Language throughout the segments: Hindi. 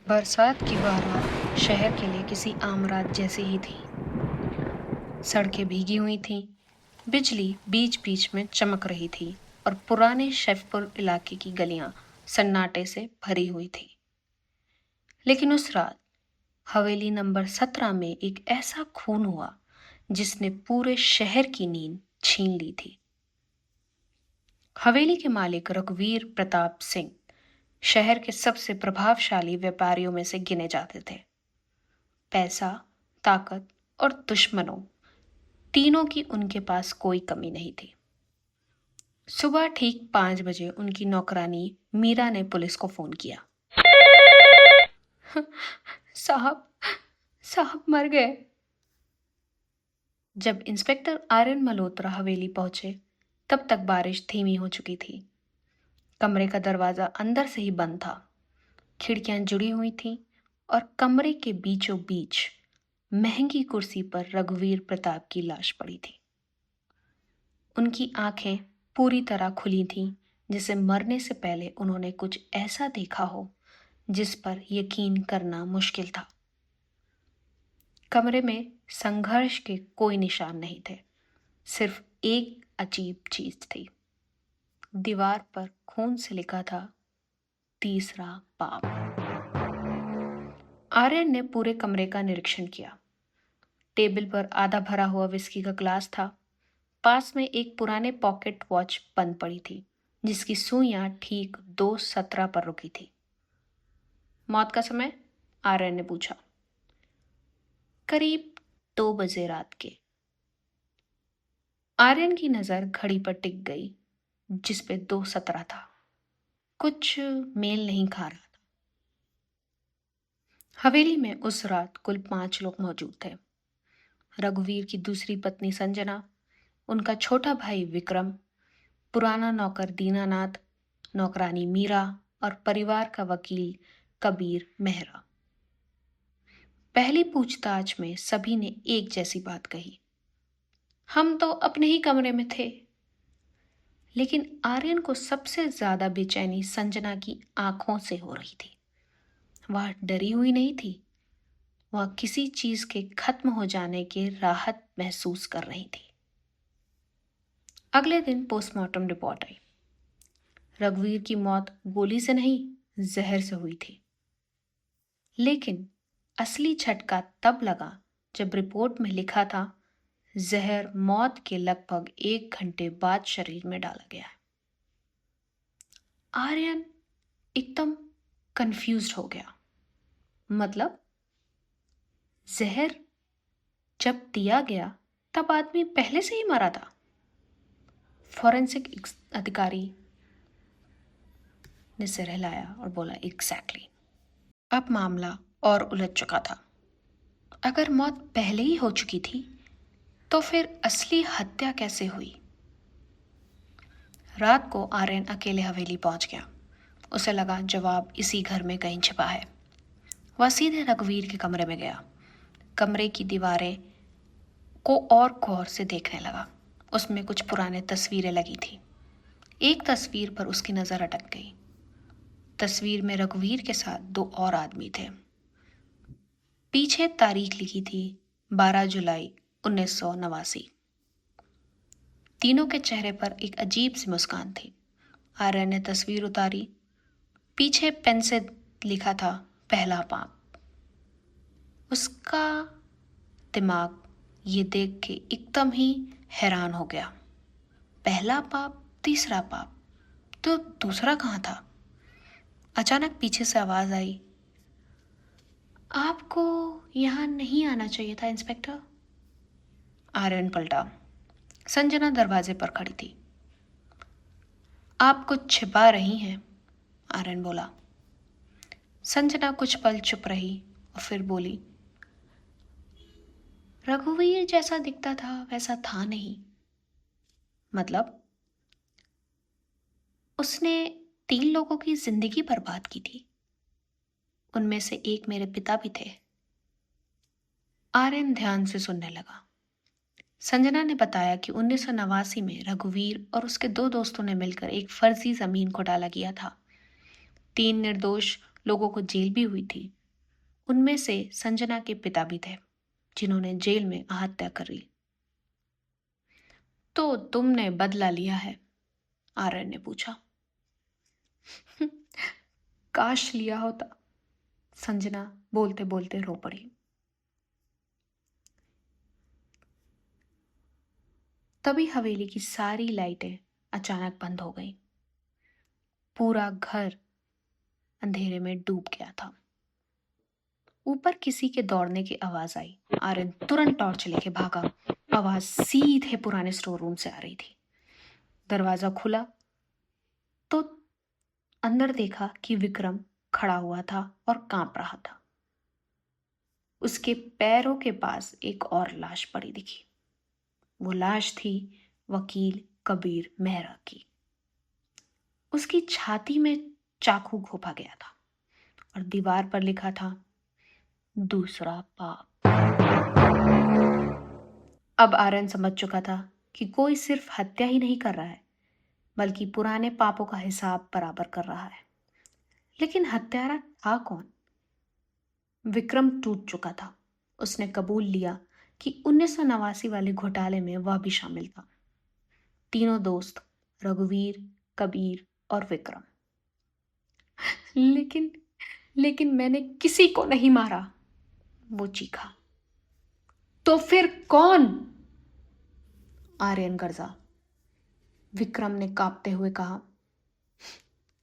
बरसात की बारात शहर के लिए किसी आम रात जैसी ही थी। सड़कें भीगी हुई थीं, बिजली बीच बीच में चमक रही थी और पुराने शेफपुर इलाके की गलियां सन्नाटे से भरी हुई थी। लेकिन उस रात हवेली नंबर 17 में एक ऐसा खून हुआ जिसने पूरे शहर की नींद छीन ली थी। हवेली के मालिक रघुवीर प्रताप सिंह शहर के सबसे प्रभावशाली व्यापारियों में से गिने जाते थे। पैसा, ताकत और दुश्मनों तीनों की उनके पास कोई कमी नहीं थी। सुबह ठीक 5 बजे उनकी नौकरानी मीरा ने पुलिस को फोन किया। साहब साहब मर गए। जब इंस्पेक्टर आर्यन मल्होत्रा हवेली पहुंचे तब तक बारिश धीमी हो चुकी थी। कमरे का दरवाजा अंदर से ही बंद था, खिड़कियां जुड़ी हुई थीं और कमरे के बीचों बीच महंगी कुर्सी पर रघुवीर प्रताप की लाश पड़ी थी। उनकी आंखें पूरी तरह खुली थीं, जिसे मरने से पहले उन्होंने कुछ ऐसा देखा हो जिस पर यकीन करना मुश्किल था। कमरे में संघर्ष के कोई निशान नहीं थे, सिर्फ एक अजीब चीज थी। दीवार पर खून से लिखा था, तीसरा पाप। आर्यन ने पूरे कमरे का निरीक्षण किया। टेबल पर आधा भरा हुआ विस्की का ग्लास था। पास में एक पुराने पॉकेट वॉच बंद पड़ी थी, जिसकी सुइयां ठीक 2:17 पर रुकी थी। मौत का समय? आर्यन ने पूछा। करीब 2 बजे रात के। आर्यन की नजर घड़ी पर टिक गई, जिस पे 2:17 था। कुछ मेल नहीं खा रहा था। हवेली में उस रात कुल 5 लोग मौजूद थे। रघुवीर की दूसरी पत्नी संजना, उनका छोटा भाई विक्रम, पुराना नौकर दीनानाथ, नौकरानी मीरा और परिवार का वकील कबीर मेहरा। पहली पूछताछ में सभी ने एक जैसी बात कही, हम तो अपने ही कमरे में थे। लेकिन आर्यन को सबसे ज्यादा बेचैनी संजना की आंखों से हो रही थी। वह डरी हुई नहीं थी, वह किसी चीज के खत्म हो जाने की राहत महसूस कर रही थी। अगले दिन पोस्टमार्टम रिपोर्ट आई। रघुवीर की मौत गोली से नहीं, जहर से हुई थी। लेकिन असली झटका तब लगा जब रिपोर्ट में लिखा था, जहर मौत के लगभग 1 घंटे बाद शरीर में डाला गया है। आर्यन एकदम कंफ्यूज्ड हो गया। मतलब जहर जब दिया गया तब आदमी पहले से ही मरा था। फॉरेंसिक अधिकारी ने सिर हिलाया और बोला, एग्जैक्टली। अब मामला और उलझ चुका था। अगर मौत पहले ही हो चुकी थी तो फिर असली हत्या कैसे हुई? रात को आर्यन अकेले हवेली पहुंच गया। उसे लगा जवाब इसी घर में कहीं छिपा है। वह सीधे रघुवीर के कमरे में गया। कमरे की दीवारें को और गौर से देखने लगा। उसमें कुछ पुराने तस्वीरें लगी थी। एक तस्वीर पर उसकी नजर अटक गई। तस्वीर में रघुवीर के साथ 2 और आदमी थे। पीछे तारीख लिखी थी 12 जुलाई 1989। तीनों के चेहरे पर एक अजीब सी मुस्कान थी। आर्यन ने तस्वीर उतारी। पीछे पेन से लिखा था, पहला पाप। उसका दिमाग ये देख के एकदम ही हैरान हो गया। पहला पाप, तीसरा पाप, तो दूसरा कहाँ था? अचानक पीछे से आवाज आई, आपको यहां नहीं आना चाहिए था इंस्पेक्टर। आर्यन पलटा। संजना दरवाजे पर खड़ी थी। आप कुछ छिपा रही हैं, आर्यन बोला। संजना कुछ पल चुप रही और फिर बोली, रघुवीर जैसा दिखता था वैसा था नहीं। मतलब? उसने 3 लोगों की जिंदगी बर्बाद की थी। उनमें से एक मेरे पिता भी थे। आर्यन ध्यान से सुनने लगा। संजना ने बताया कि 1989 में रघुवीर और उसके 2 दोस्तों ने मिलकर एक फर्जी जमीन घोटाला किया था। 3 निर्दोष लोगों को जेल भी हुई थी, उनमें से संजना के पिता भी थे, जिन्होंने जेल में आत्महत्या कर ली। तो तुमने बदला लिया है? आर्यन ने पूछा। काश लिया होता, संजना बोलते बोलते रो पड़ी। तभी हवेली की सारी लाइटें अचानक बंद हो गईं। पूरा घर अंधेरे में डूब गया था। ऊपर किसी के दौड़ने की आवाज आई। आर्यन तुरंत टॉर्च लेके भागा। आवाज सीधे पुराने स्टोर रूम से आ रही थी। दरवाजा खुला तो अंदर देखा कि विक्रम खड़ा हुआ था और कांप रहा था। उसके पैरों के पास एक और लाश पड़ी दिखी। वो लाश थी वकील कबीर मेहरा की। उसकी छाती में चाकू घोंपा गया था और दीवार पर लिखा था, दूसरा पाप। अब आर्यन समझ चुका था कि कोई सिर्फ हत्या ही नहीं कर रहा है, बल्कि पुराने पापों का हिसाब बराबर कर रहा है। लेकिन हत्यारा था कौन? विक्रम टूट चुका था। उसने कबूल लिया कि 1989 वाले घोटाले में वह भी शामिल था। तीनों दोस्त, रघुवीर, कबीर और विक्रम। लेकिन लेकिन मैंने किसी को नहीं मारा, वो चीखा। तो फिर कौन? आर्यन गर्जा। विक्रम ने कांपते हुए कहा,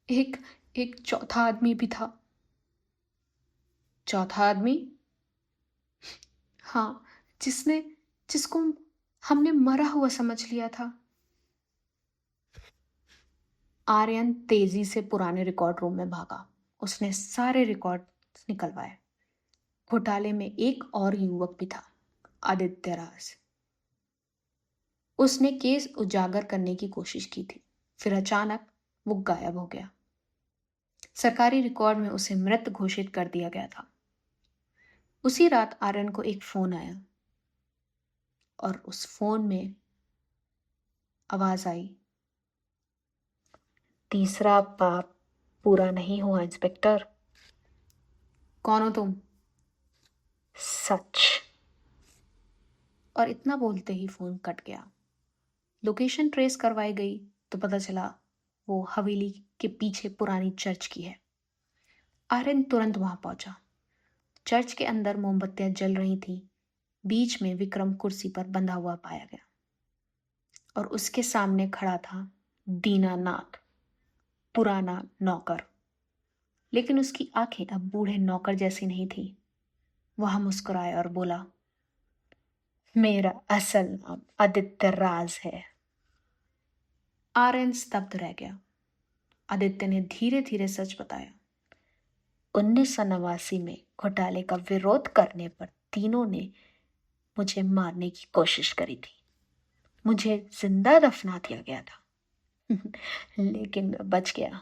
एक एक चौथा आदमी भी था। चौथा आदमी? हाँ, जिसको हमने मरा हुआ समझ लिया था। आर्यन तेजी से पुराने रिकॉर्ड रूम में भागा। उसने सारे रिकॉर्ड निकलवाए। घोटाले में एक और युवक भी था, आदित्य राज। उसने केस उजागर करने की कोशिश की थी, फिर अचानक वो गायब हो गया। सरकारी रिकॉर्ड में उसे मृत घोषित कर दिया गया था। उसी रात आर्यन को एक फोन आया और उस फोन में आवाज आई, तीसरा पाप पूरा नहीं हुआ इंस्पेक्टर। कौन हो तुम? सच। और इतना बोलते ही फोन कट गया। लोकेशन ट्रेस करवाई गई तो पता चला वो हवेली के पीछे पुरानी चर्च की है। आर्यन तुरंत वहां पहुंचा। चर्च के अंदर मोमबत्तियां जल रही थी। बीच में विक्रम कुर्सी पर बंधा हुआ पाया गया और उसके सामने खड़ा था दीनानाथ, पुराना नौकर। लेकिन उसकी आंखें अब बूढ़े नौकर जैसी नहीं थी। वह मुस्कुराया और बोला, मेरा असल नाम आदित्य राज है। आर्यन स्तब्ध रह गया। आदित्य ने धीरे धीरे सच बताया। 1989 में घोटाले का विरोध करने पर तीनों ने मुझे मारने की कोशिश करी थी। मुझे जिंदा दफना दिया गया था लेकिन मैं बच गया।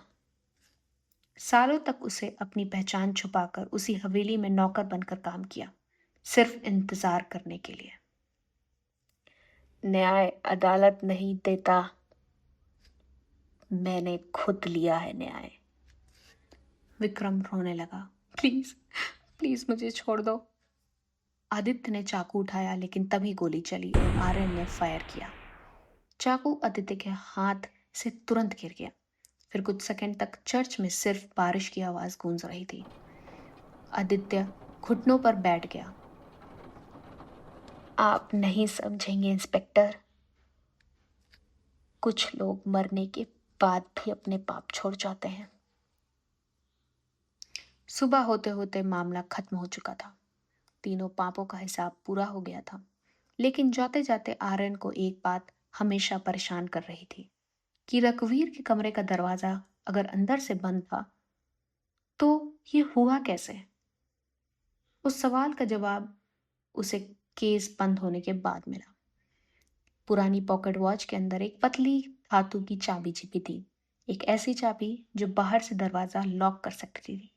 सालों तक उसे अपनी पहचान छुपाकर उसी हवेली में नौकर बनकर काम किया, सिर्फ इंतजार करने के लिए। न्याय अदालत नहीं देता, मैंने खुद लिया है न्याय। विक्रम रोने लगा। प्लीज प्लीज मुझे छोड़ दो। आदित्य ने चाकू उठाया, लेकिन तभी गोली चली और आर्यन ने फायर किया। चाकू आदित्य के हाथ से तुरंत गिर गया। फिर कुछ सेकंड तक चर्च में सिर्फ बारिश की आवाज गूंज रही थी। आदित्य घुटनों पर बैठ गया। आप नहीं समझेंगे इंस्पेक्टर, कुछ लोग मरने के बाद भी अपने पाप छोड़ जाते हैं। सुबह होते होते मामला खत्म हो चुका था। तीनों पापों का हिसाब पूरा हो गया था। लेकिन जाते जाते आर्यन को एक बात हमेशा परेशान कर रही थी कि रघुवीर के कमरे का दरवाजा अगर अंदर से बंद था तो ये हुआ कैसे? उस सवाल का जवाब उसे केस बंद होने के बाद मिला। पुरानी पॉकेट वॉच के अंदर एक पतली धातु की चाबी छिपी थी, एक ऐसी चाबी जो बाहर से दरवाजा लॉक कर सकती थी।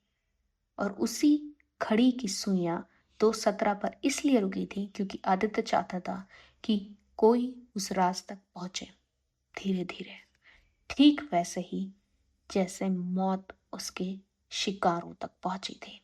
और उसी घड़ी की सुइयां 2:17 पर इसलिए रुकी थी क्योंकि आदित्य चाहता था कि कोई उस राज तक पहुंचे, धीरे धीरे, ठीक वैसे ही जैसे मौत उसके शिकारों तक पहुंची थी।